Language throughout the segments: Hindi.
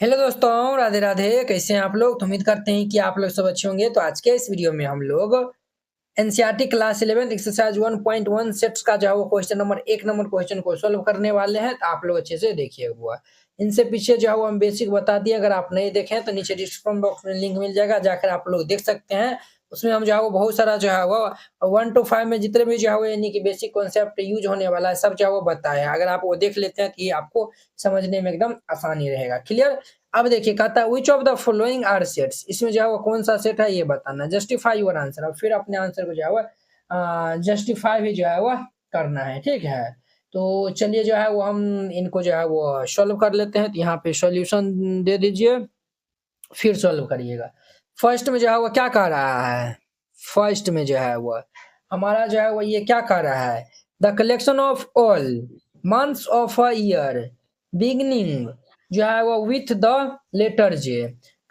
हेलो दोस्तों, राधे राधे। कैसे हैं आप लोग? तो उम्मीद करते हैं कि आप लोग सब अच्छे होंगे। तो आज के इस वीडियो में हम लोग एनसीईआरटी क्लास 11 एक्सरसाइज 1.1 सेट्स का जो है वो क्वेश्चन नंबर 1 नंबर क्वेश्चन को सॉल्व करने वाले हैं। तो आप लोग अच्छे से देखिएगा। इनसे पीछे जो है वो हम बेसिक बता दिए। अगर आप नहीं देखें तो नीचे डिस्क्रिप्शन बॉक्स में लिंक मिल जाएगा, जाकर आप लोग देख सकते हैं। उसमें हम जो है वो बहुत सारा जो है वो 1 to 5 में जितने भी जो है वो यानी कि बेसिक कॉन्सेप्ट यूज होने वाला है, सब जो है वो बताया है। अगर आप वो देख लेते हैं तो ये आपको समझने में एकदम आसानी रहेगा। क्लियर? अब देखिए, कहता है which of the following are sets. इसमें जो है वो कौन सा सेट है ये बताना। Justify your answer. अब फिर अपने आंसर को जो है वो जस्टिफाई भी जो है वो करना है। ठीक है, तो चलिए जो है वो हम इनको जो है वो सॉल्व कर लेते हैं। तो यहाँ पे सॉल्यूशन दे दीजिए, फिर सॉल्व करिएगा। फर्स्ट में जो है वो क्या कह रहा है? फर्स्ट में जो है वो हमारा जो है वो ये क्या कह रहा है? The collection of all months of a year beginning जो है वो विथ द लेटर जे।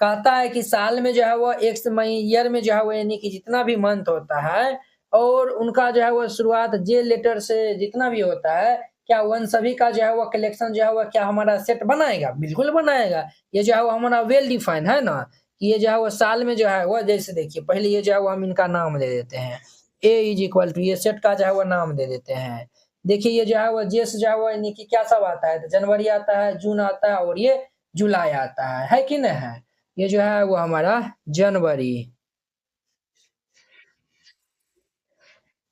कहता है कि साल में जो है वो एक ईयर में जो है वो यानी कि जितना भी मंथ होता है और उनका जो है वो शुरुआत जे लेटर से जितना भी होता है, क्या उन सभी का जो है वो कलेक्शन जो है वो क्या हमारा सेट बनाएगा? बिल्कुल बनाएगा। ये जो है वो हमारा वेल डिफाइंड है ना, कि ये जो है वो साल में जो है वो जैसे देखिए पहले ये जो है वो हम इनका नाम दे देते हैं। ए इज इक्वल टू ये सेट का जो है वो नाम दे देते हैं। देखिए ये जो है वो जे से जो है वो यानी कि क्या सब आता है? तो जनवरी आता है, जून आता है और ये जुलाई आता है कि नहीं है? ये जो है वो हमारा जनवरी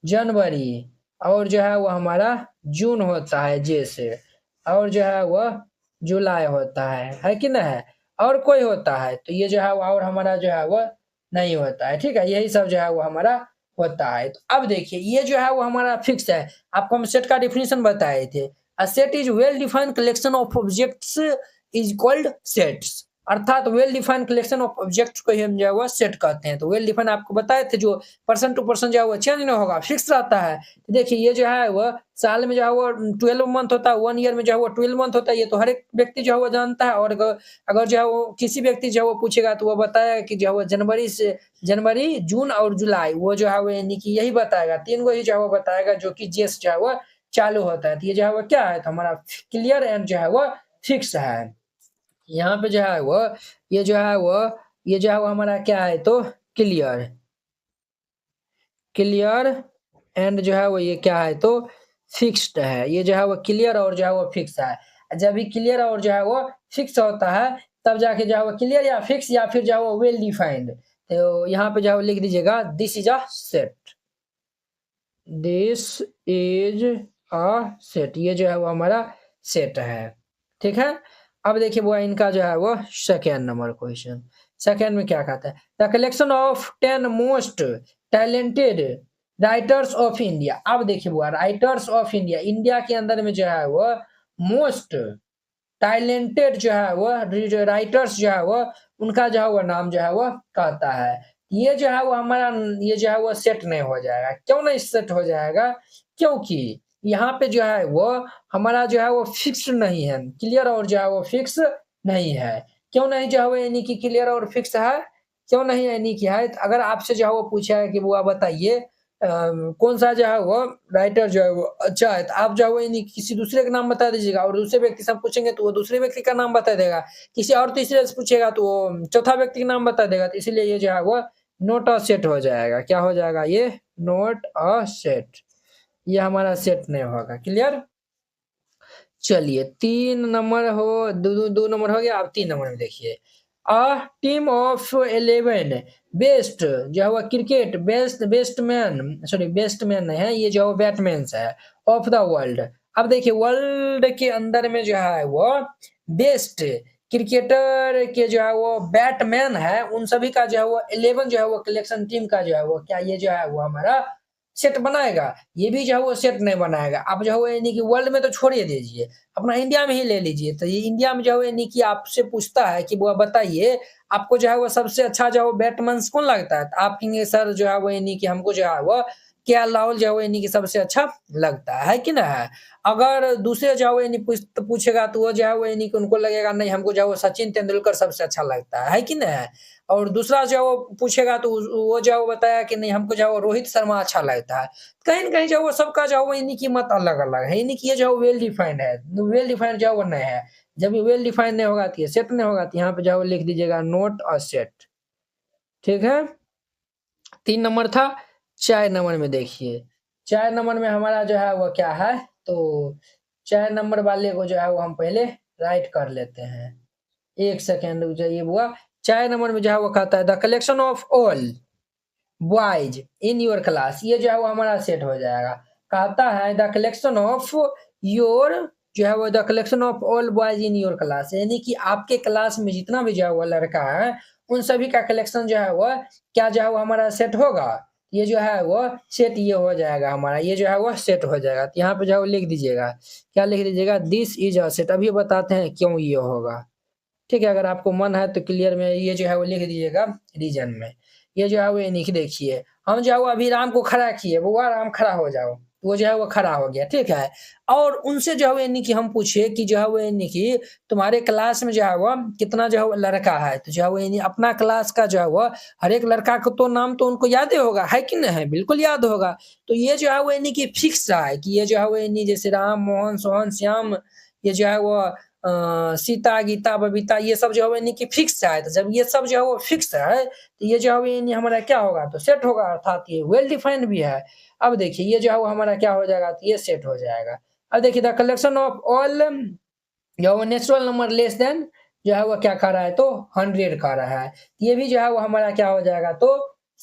जनवरी और जो है वो हमारा जून होता है जे से, और जो है वह जुलाई होता है कि नहीं है? और कोई होता है तो ये जो है वो और हमारा जो है वह नहीं होता है। ठीक है, यही सब जो है वो हमारा होता है। तो अब देखिए ये जो है वो हमारा फिक्स है। आपको हम सेट का डिफिनीशन बताए थे। A set is well defined collection of objects is called sets. अर्थात well defined collection of objects को ही हम जो है वो सेट कहते हैं। तो वेल डिफाइंड आपको बताए थे, जो पर्सन टू पर्सन जो है वो चेंज नहीं होगा, फिक्स रहता है। तो देखिए ये जो है वो साल में जो है वो 12 मंथ होता है, 1 ईयर में जो है वो 12 मंथ होता है। ये तो हर एक व्यक्ति जो है वो जानता है। और अगर जो है वो किसी व्यक्ति जो है वो पूछेगा तो वो बताएगा कि जो है वो जनवरी, जून और जुलाई, वो जो है वो यानी कि यही बताएगा। 3 गो ही जो है वो बताएगा, जो कि जे से जो है वो चालू होता है। तो ये जो है वो क्या है? तो हमारा क्लियर एंड जो है वो फिक्स है। यहाँ पे जो है वो ये जो है वो ये जो है वो हमारा क्या है? तो क्लियर क्लियर एंड जो है वो ये क्या है? तो फिक्स्ड है। ये जो है वो क्लियर और जो है वो फिक्स है। जब भी क्लियर और जो है वो फिक्स होता है तब जाके जो है वो क्लियर या फिक्स या फिर जो है वो वेल डिफाइंड। तो यहाँ पे जो है वो लिख दीजिएगा this is a set. This is a set. ये जो है वो हमारा सेट है। ठीक है, अब देखिए वो इनका जो है वो सेकेंड नंबर क्वेश्चन। सेकेंड में क्या कहता है? The collection of 10 most talented writers of India. अब देखिए वो राइटर्स ऑफ इंडिया, इंडिया के अंदर में जो है वो मोस्ट टैलेंटेड जो है वो राइटर्स जो है वो उनका जो है वो नाम जो है वो कहता है। ये जो है वो हमारा ये जो है वो सेट नहीं हो जाएगा। क्यों नहीं सेट हो जाएगा? क्योंकि यहाँ पे जो है वो हमारा जो है वो फिक्स नहीं है। क्लियर और जो है वो फिक्स नहीं है। क्यों नहीं जो है वो यानी कि क्लियर और फिक्स है? क्यों नहीं यानी कि है? अगर आपसे जो है वो पूछा है कि वो आप बताइए कौन सा जो है वो राइटर जो है वो अच्छा है, तो आप जो है वो यानी किसी दूसरे का नाम बता दीजिएगा। और दूसरे व्यक्ति से हम पूछेंगे तो वो दूसरे व्यक्ति का नाम बता देगा। किसी और तीसरे से पूछेगा तो वो चौथा व्यक्ति का नाम बता देगा। तो इसीलिए ये जो है वो नॉट अ सेट हो जाएगा। क्या हो जाएगा? ये नॉट अ सेट। ये हमारा सेट नहीं होगा। क्लियर? चलिए 3 नंबर हो, 2 नंबर हो गया। अब 3 नंबर में देखिए, अ टीम ऑफ 11 बेस्ट जो है वो क्रिकेट बेस्ट मैन नहीं है, ये जो बैट्समैन है ऑफ द वर्ल्ड। अब देखिए वर्ल्ड के अंदर में जो है वो बेस्ट क्रिकेटर के जो है वो बैटमैन है, उन सभी का जो है वो 11 जो है वो कलेक्शन टीम का जो है वो क्या ये जो है वो हमारा सेट बनाएगा? ये भी जो है वो सेट नहीं बनाएगा। आप जो है वो यानी कि वर्ल्ड में तो छोड़ ही दीजिए, अपना इंडिया में ही ले लीजिए। तो ये इंडिया में जो है यानी कि आपसे पूछता है कि वो बताइए आपको जो है वो सबसे अच्छा जो है वो बैट्समैन कौन लगता है? तो आप कहेंगे सर जो है वो यानी कि हमको जो है वो केएल राहुल जो है वो यानी कि सबसे अच्छा लगता है कि नहीं है? अगर दूसरे जो है वो यानी पूछेगा तो वो जो है वो यानी कि उनको लगेगा नहीं हमको जो है वो सचिन तेंदुलकर सबसे अच्छा लगता है कि नहीं है? और दूसरा जो है वो पूछेगा तो वो जो है वो बताया कि नहीं हमको जो है वो रोहित शर्मा अच्छा लगता है। कहीं न कहीं जो है वो सबका जो है वो यानी कि मत अलग-अलग है, यानी कि ये जो है वेल डिफाइंड है। वेल डिफाइंड जो है वो नहीं है। जब ये वेल डिफाइंड नहीं होगा तो ये सेट नहीं होगा, तो यहाँ पे जो है वो लिख दीजिएगा नॉट अ सेट। ठीक है, 3 नंबर था। 4 नंबर में देखिए, 4 नंबर में हमारा जो है वो क्या है, तो 4 नंबर वाले को जो है वो हम पहले राइट कर लेते हैं। 1 सेकेंड रुक जाइए बुआ। 4 नंबर में जो है वो कहता है the collection of all boys in your class, ये जो है वो हमारा सेट हो जाएगा। कहता है द कलेक्शन ऑफ योर जो है वो the collection of all boys in your class, यानी कि आपके क्लास में जितना भी जो है वो लड़का है उन सभी का कलेक्शन जो है वो क्या जो है वो हमारा सेट होगा। ये जो है वो सेट ये हो जाएगा हमारा, ये जो है वो सेट हो जाएगा। तो यहाँ पे जो है वो लिख दीजिएगा, क्या लिख दीजिएगा, दिस इज अ सेट। अभी बताते हैं क्यों ये होगा। ठीक है, अगर आपको मन है तो क्लियर में ये जो है वो लिख दीजिएगा रीजन में। ये जो है वो लिख देखिए, हम जो है वो अभी राम को खड़ा किए, बुआ राम खड़ा हो जाओ, वो जो है वो खड़ा हो गया। ठीक है, और उनसे जो है वो यानी कि हम पूछे कि जो है वो यानी कि तुम्हारे क्लास में जो है वो कितना जो है वो लड़का है, तो जो है वो यानी अपना क्लास का जो है वो हर एक लड़का को तो नाम तो उनको याद ही होगा, है कि नहीं, बिल्कुल याद होगा। तो ये जो है वो यानी कि फिक्स है कि ये जो है वो यानी जैसे राम, मोहन, सोहन, श्याम, ये जो है वो सीता, गीता, बबीता, ये सब जो है यानी कि फिक्स है। तो जब ये सब जो है वो फिक्स है तो ये जो है यानी हमारा क्या होगा, तो सेट होगा, अर्थात ये वेल डिफाइंड भी है। अब देखिए ये जो है वो हमारा क्या हो जाएगा, तो ये सेट हो जाएगा। अब देखिए द कलेक्शन ऑफ ऑल जो है वो नेचुरल नंबर लेस देन जो है वो क्या कर रहा है, तो 100 कर रहा है। ये भी जो है वो हमारा क्या हो जाएगा, तो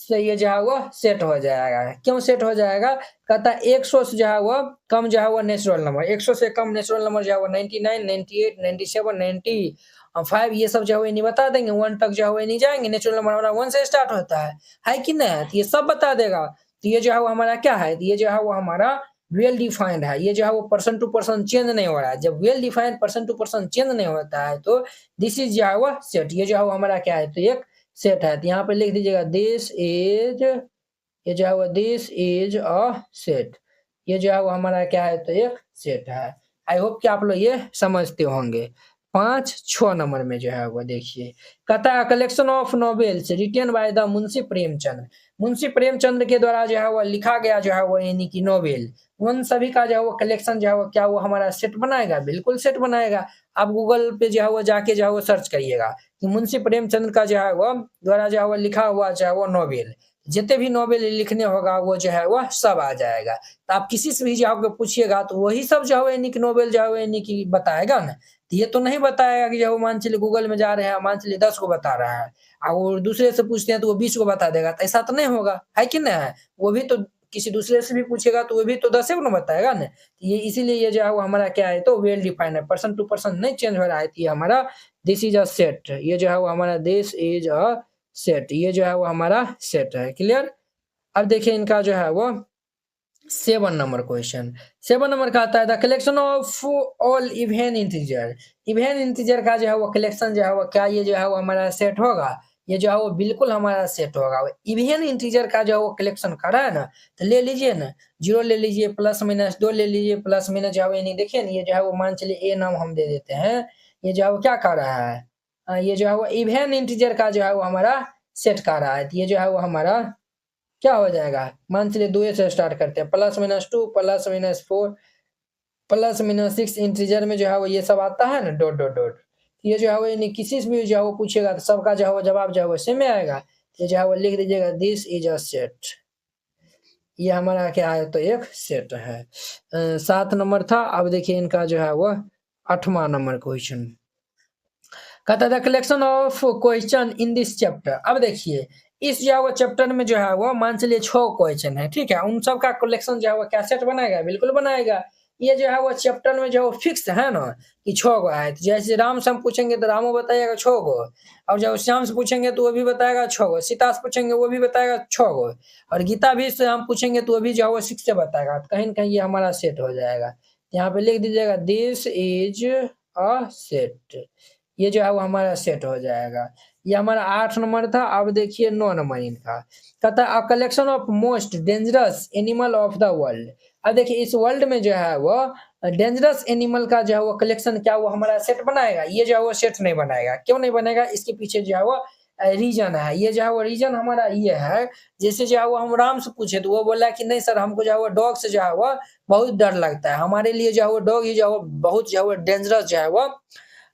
ये जो है वो सेट हो जाएगा। क्यों सेट हो जाएगा, कहता है 100 से जो है वो कम जो है वो नेचुरल नंबर, 100 से कम नेचुरल नंबर जो है वो 99, 98, 97, 95 ये सब जो है वो नहीं बता देंगे। 1 तक जो है वो नहीं जाएंगे, नेचुरल नंबर हमारा 1 से स्टार्ट होता है कि नहीं, तो ये सब बता देगा। तो ये जो है वो हमारा क्या है, तो ये जो है वो हमारा वेल डिफाइंड है। ये जो है वो पर्सन टू पर्सन चेंज नहीं हो रहा है। जब well defined person to person change नहीं होता है तो दिस इज जो है वो सेट, ये जो है वो हमारा क्या है, तो एक सेट है। तो यहाँ पे लिख दीजिएगा दिस इज, ये जो है वो दिस इज अ सेट, ये जो है वो हमारा क्या है, तो एक सेट है। आई होप कि आप लोग ये समझते होंगे। 5-6 नंबर में जो है वो देखिए, कहता है collection of novels written by the Munshi Premchand, Munshi Premchand के द्वारा जो है वो लिखा गया जो है वो यानी कि नॉवेल, उन सभी का जो है वो कलेक्शन जो है वो क्या वो हमारा सेट बनाएगा, बिल्कुल सेट बनाएगा। आप गूगल पे जो है वो जाके जो है वो सर्च करिएगा कि मुंशी प्रेमचंद का जो है वो द्वारा जो है वो लिखा हुआ जो है वो नॉवेल, जितने भी नॉवेल लिखने होगा वो जो है वह सब आ जाएगा। तो आप किसी से भी जाकर पूछिएगा तो वही सब जो है यानी कि नॉवेल जो है यानी कि बताएगा ना। तो ये तो नहीं बताएगा कि जो मान चलिए गूगल में जा रहे हैं, मान चलिए 10 को बता रहा है और दूसरे से पूछते हैं तो वो 20 को बता देगा, तो ऐसा तो नहीं होगा, है कि नहीं। वो भी तो किसी दूसरे से भी पूछेगा तो वो भी तो 10 को बताएगा ना। ये इसीलिए ये जो है वो हमारा क्या है, तो वेल डिफाइंड है, पर्सन टू पर्सन नहीं चेंज हो रहा है। तो ये हमारा दिस इज अ सेट, ये जो है वो हमारा दिस इज अ सेट, ये जो है वो हमारा सेट है। क्लियर। अब देखिए इनका जो है वो 7 नंबर क्वेश्चन, 7 नंबर का आता है the collection of all even integer, even integer का जो है वो कलेक्शन जो है वो क्या, ये जो है वो हमारा सेट होगा, ये जो है वो बिल्कुल हमारा सेट होगा। इवन इंटीजर का जो है वो कलेक्शन करा है ना, तो ले लीजिए ना, 0 ले लीजिए, प्लस माइनस 2 ले लीजिए, प्लस माइनस जो है वो नहीं देखिए ना, ये जो है वो मान चलिए ए नाम हम दे देते हैं, ये जो है वो क्या कर रहा है, ये जो है वो इवन इंटीजर का जो है वो हमारा सेट कर रहा है। तो ये जो है वो हमारा क्या हो जाएगा, मान चलिए 2 से स्टार्ट करते हैं, plus minus 2, plus minus 4, plus minus 6 integer में जो है वो ये सब आता है ना, डॉट डॉट डॉट। ये जो है वो यानी किसी से भी जो है वो पूछेगा तो सबका जो है वो जवाब जो है वो सेम में आएगा। ये जो है वो लिख दीजिएगा दिस इज अ सेट, ये हमारा क्या है, तो एक सेट है। 7 नंबर था। अब देखिए इनका जो है वो 8वां नंबर क्वेश्चन, कहता था collection of question in this chapter. अब देखिए इस जो है वो चैप्टर में जो है वो मान चलिए 6 क्वेश्चन है, ठीक है, उन सब का कलेक्शन जो है वो क्या सेट बनाएगा, बिल्कुल बनाएगा। ये जो है वो चैप्टर में जो है फिक्स है ना कि 6 गो है। तो जैसे राम से हम पूछेंगे तो रामो बताएगा 6 गो, और जब श्याम से पूछेंगे तो वो भी बताएगा 6 गो, सीता से पूछेंगे वो भी बताएगा 6 गो, और गीता भी से हम पूछेंगे तो वो भी जो है वो 6 से बताएगा। तो कहीं ना कहीं ये हमारा सेट हो जाएगा। यहाँ पे लिख दीजिएगा दिस इज अ सेट, ये जो है वो हमारा सेट हो जाएगा। ये हमारा 8 नंबर था। अब देखिए 9 नंबर इनका, कहता है a collection of most dangerous animal of the world. अब देखिए इस वर्ल्ड में जो है वो डेंजरस एनिमल का जो है वो कलेक्शन क्या वो हमारा सेट बनाएगा, ये जो है वो सेट नहीं बनाएगा। क्यों नहीं बनेगा, इसके पीछे जो है वो रीजन है। ये जो है वो रीजन हमारा ये है, जैसे जो है वो हम राम से पूछे तो वो बोला कि नहीं सर हमको जो है वो डॉग से जो है वो बहुत डर लगता है, हमारे लिए जो है वो डॉग ही जो है वो बहुत जो है वो डेंजरस जो है वो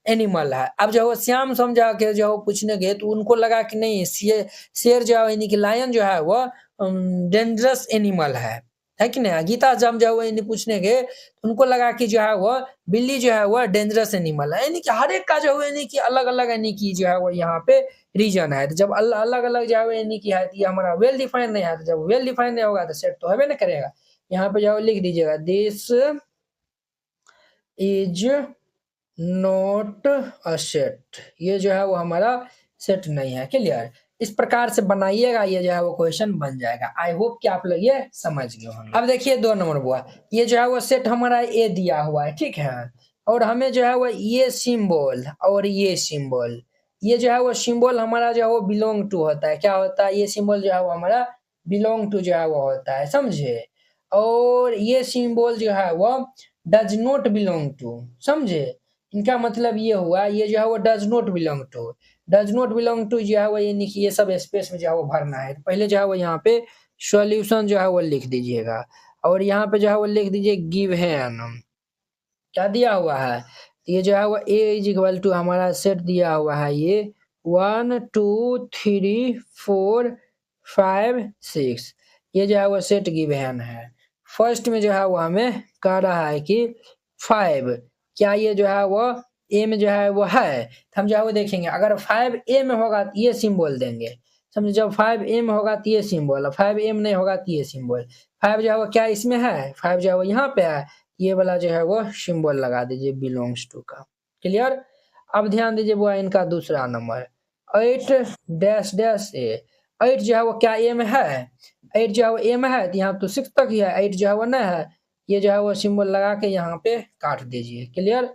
एनिमल है। अब जो है श्याम समझा के जो है पूछने गए तो उनको लगा कि नहीं शेर जो है यानी कि लायन जो है वो डेंजरस एनिमल है कि नहीं। गीता जब जो है पूछने गए तो उनको लगा कि जो है वो बिल्ली जो है वो डेंजरस एनिमल है। यानी कि हर एक का जो है यानी कि अलग अलग यानी कि जो है वो यहाँ पे रीजन है। तो जब अलग अलग जो है यानी कि है तो ये हमारा वेल डिफाइंड नहीं है। तो जब वेल डिफाइंड नहीं होगा तो सेट तो हमें नहीं करेगा। यहाँ पे जो है लिख दीजिएगा this is not a set, ये जो है वो हमारा सेट नहीं है। क्लियर, इस प्रकार से बनाइएगा, ये जो है वो क्वेश्चन बन जाएगा। आई होप कि आप लोग ये समझ गए होंगे। अब देखिए 2 नंबर बुआ, ये जो है वो सेट हमारा ए दिया हुआ है, ठीक है। और हमें जो है वो ये सिंबल और ये सिंबल, ये जो है वो सिंबल हमारा जो है वो बिलोंग टू होता है। क्या होता है, ये सिंबल जो है वो हमारा बिलोंग टू जो है वो होता है, समझे। और ये सिंबल जो है वो डज नॉट बिलोंग टू, समझे। इनका मतलब ये हुआ, ये जो है वो does not belong to, does not belong to जो है वो यानी कि ये सब स्पेस में जो है वो भरना है। पहले जो है वो यहाँ पे सॉल्यूशन जो है वो लिख दीजिएगा और यहाँ पे जो है वो लिख दीजिए गिवन, क्या दिया हुआ है। ये जो है वो ए इज इक्वल टू हमारा सेट दिया हुआ है ये 1 2 3 4 5 6, ये जो है वो सेट गिवन है। फर्स्ट में जो है वो हमें कह रहा है कि 5, क्या ये जो है वो ए में जो है वो है। तो हम जो है वो देखेंगे अगर 5 ए में होगा तो ये सिंबल देंगे, समझे। जब 5 ए में होगा तो ये सिंबल, 5 ए में नहीं होगा तो ये सिंबल। 5 जो है वो क्या इसमें है, 5 जो है वो यहाँ पे है, ये वाला जो है वो सिंबल लगा दीजिए बिलोंग्स टू का। क्लियर। अब ध्यान दीजिए वो इनका दूसरा नंबर 8 डैश डैश ए, 8 जो है वो क्या ए में है, 8 जो है वो ए में है तो यहाँ तो 6 तक ही है, 8 जो है वो नहीं है, ये जो है वो सिंबल लगा के यहाँ पे काट दीजिए। क्लियर।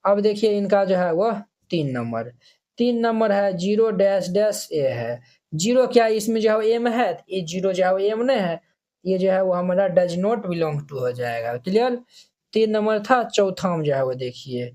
अब देखिए इनका जो है वो 3 नंबर, 3 नंबर है 0 डैश डैश ए है। 0 क्या इसमें जो है ए में है, ये 0 जो है वो ए में नहीं है, ये जो है वो हमारा डज नॉट बिलोंग टू हो जाएगा। क्लियर। 3 नंबर था। चौथा में जो है वो देखिए,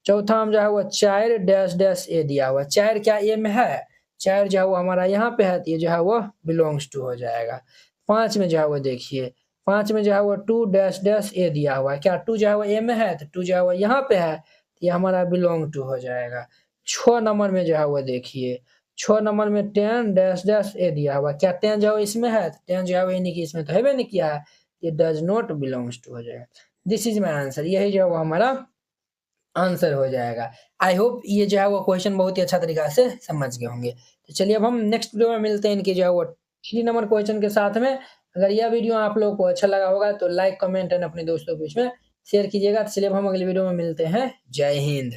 चौथा में जो है वो 4 डैश डैश ए दिया हुआ, 4 क्या ए में है, 4 जो है वो हमारा यहाँ पे है, ये जो है वो बिलोंग्स टू हो जाएगा। 5 में जो है वो देखिए, 5 में जो है वो 2 डैश डैश ए दिया हुआ है, क्या 2 जो है वो ए में है तो 2 जो है वो यहाँ पे है, ये हमारा बिलोंग टू हो जाएगा। 6 नंबर में जो है वो देखिए, 6 नंबर में 10 डैश डैश ए दिया हुआ, क्या 10 जो है इसमें है, 10 जो है वो यानी कि इसमें तो है नहीं किया है, ये डज नॉट बिलोंग्स टू हो जाएगा। दिस इज माई आंसर, यही जो है वो हमारा आंसर हो जाएगा। आई होप ये जो है वो क्वेश्चन बहुत ही अच्छा तरीका से समझ गए होंगे। तो चलिए अब हम नेक्स्ट वीडियो में मिलते हैं इनके जो है वो 3 नंबर क्वेश्चन के साथ में। अगर यह वीडियो आप लोगों को अच्छा लगा होगा तो लाइक कमेंट एंड अपने दोस्तों के बीच में शेयर कीजिएगा। तो चलिए अब हम अगले वीडियो में मिलते हैं। जय हिंद।